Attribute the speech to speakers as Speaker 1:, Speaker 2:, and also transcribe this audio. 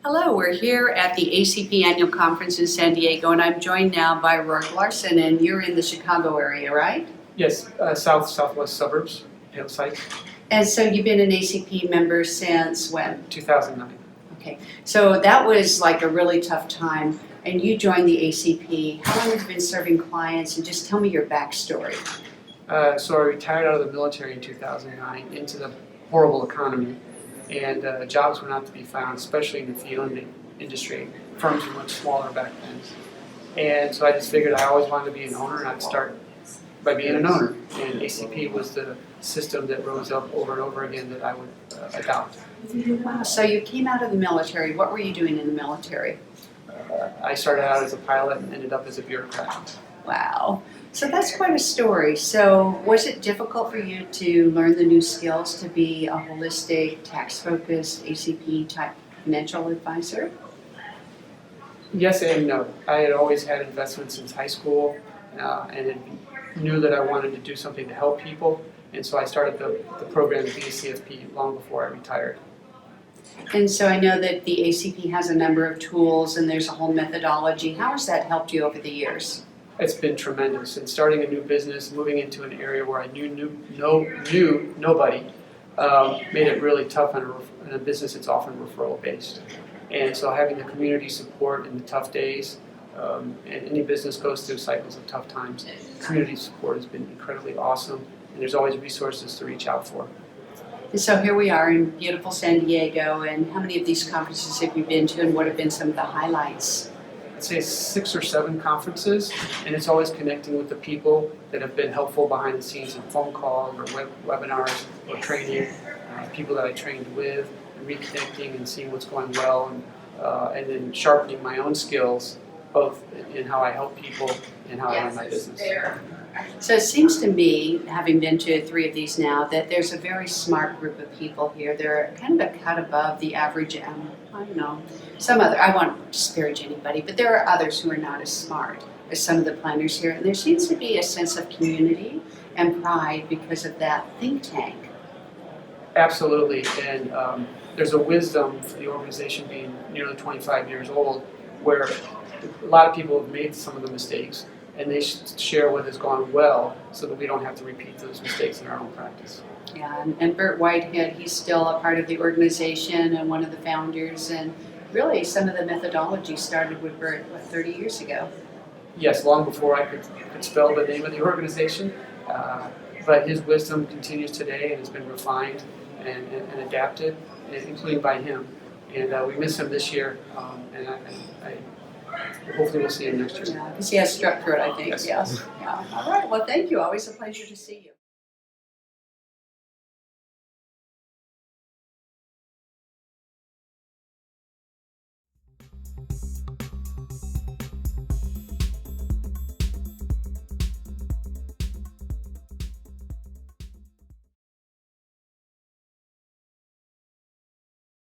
Speaker 1: Hello, we're here at the ACP Annual Conference in San Diego, and I'm joined now by Rorik Larson, and you're in the Chicago area, right?
Speaker 2: Yes, southwest suburbs, site.
Speaker 1: And so you've been an ACP member since when?
Speaker 2: 2009.
Speaker 1: Okay, so that was like a really tough time, and you joined the ACP. How long have you been serving clients, and just tell me your backstory.
Speaker 2: So I retired out of the military in 2009 into the horrible economy, and jobs were not to be found, especially in the field industry. Firms were much smaller back then. And so I just figured I always wanted to be an owner, and I'd start by being an owner. And ACP was the system that rose up over and over again that I would adopt.
Speaker 1: Wow, so you came out of the military. What were you doing in the military?
Speaker 2: I started out as a pilot and ended up as a bureaucrat.
Speaker 1: Wow. So that's quite a story. So was it difficult for you to learn the new skills to be a holistic, tax-focused ACP type financial advisor?
Speaker 2: Yes and no. I had always had investments since high school and knew that I wanted to do something to help people. And so I started the program at the ACP long before I retired.
Speaker 1: And so I know that the ACP has a number of tools and there's a whole methodology. How has that helped you over the years?
Speaker 2: It's been tremendous. And starting a new business, moving into an area where I knew nobody, made it really tough in a business that's often referral based. And so having the community support in the tough days, and any business goes through cycles of tough times, community support has been incredibly awesome, and there's always resources to reach out for.
Speaker 1: And so here we are in beautiful San Diego, and how many of these conferences have you been to, and what have been some of the highlights?
Speaker 2: I'd say 6 or 7 conferences, and it's always connecting with the people that have been helpful behind the scenes in phone calls or webinars or training, people that I trained with, and reconnecting and seeing what's going well, and then sharpening my own skills, both in how I help people and how I run my business.
Speaker 1: So it seems to me, having been to 3 of these now, that there's a very smart group of people here. They're kind of a cut above the average, I don't know, I won't disparage anybody, but there are others who are not as smart as some of the planners here. And there seems to be a sense of community and pride because of that think tank.
Speaker 2: Absolutely, and there's a wisdom for the organization being nearly 25 years old, where a lot of people have made some of the mistakes, and they share what has gone well so that we don't have to repeat those mistakes in our own practice.
Speaker 1: Yeah, and Bert Whitehead, he's still a part of the organization and one of the founders, and really some of the methodology started with Bert, 30 years ago?
Speaker 2: Yes, long before I could spell the name of the organization, but his wisdom continues today and has been refined and adapted, including by him. And we miss him this year, and I hopefully we'll see him next year.
Speaker 1: Yeah, because he has strep throat, I think. Yes. Yeah. All right. Well, thank you. Always a pleasure to see you.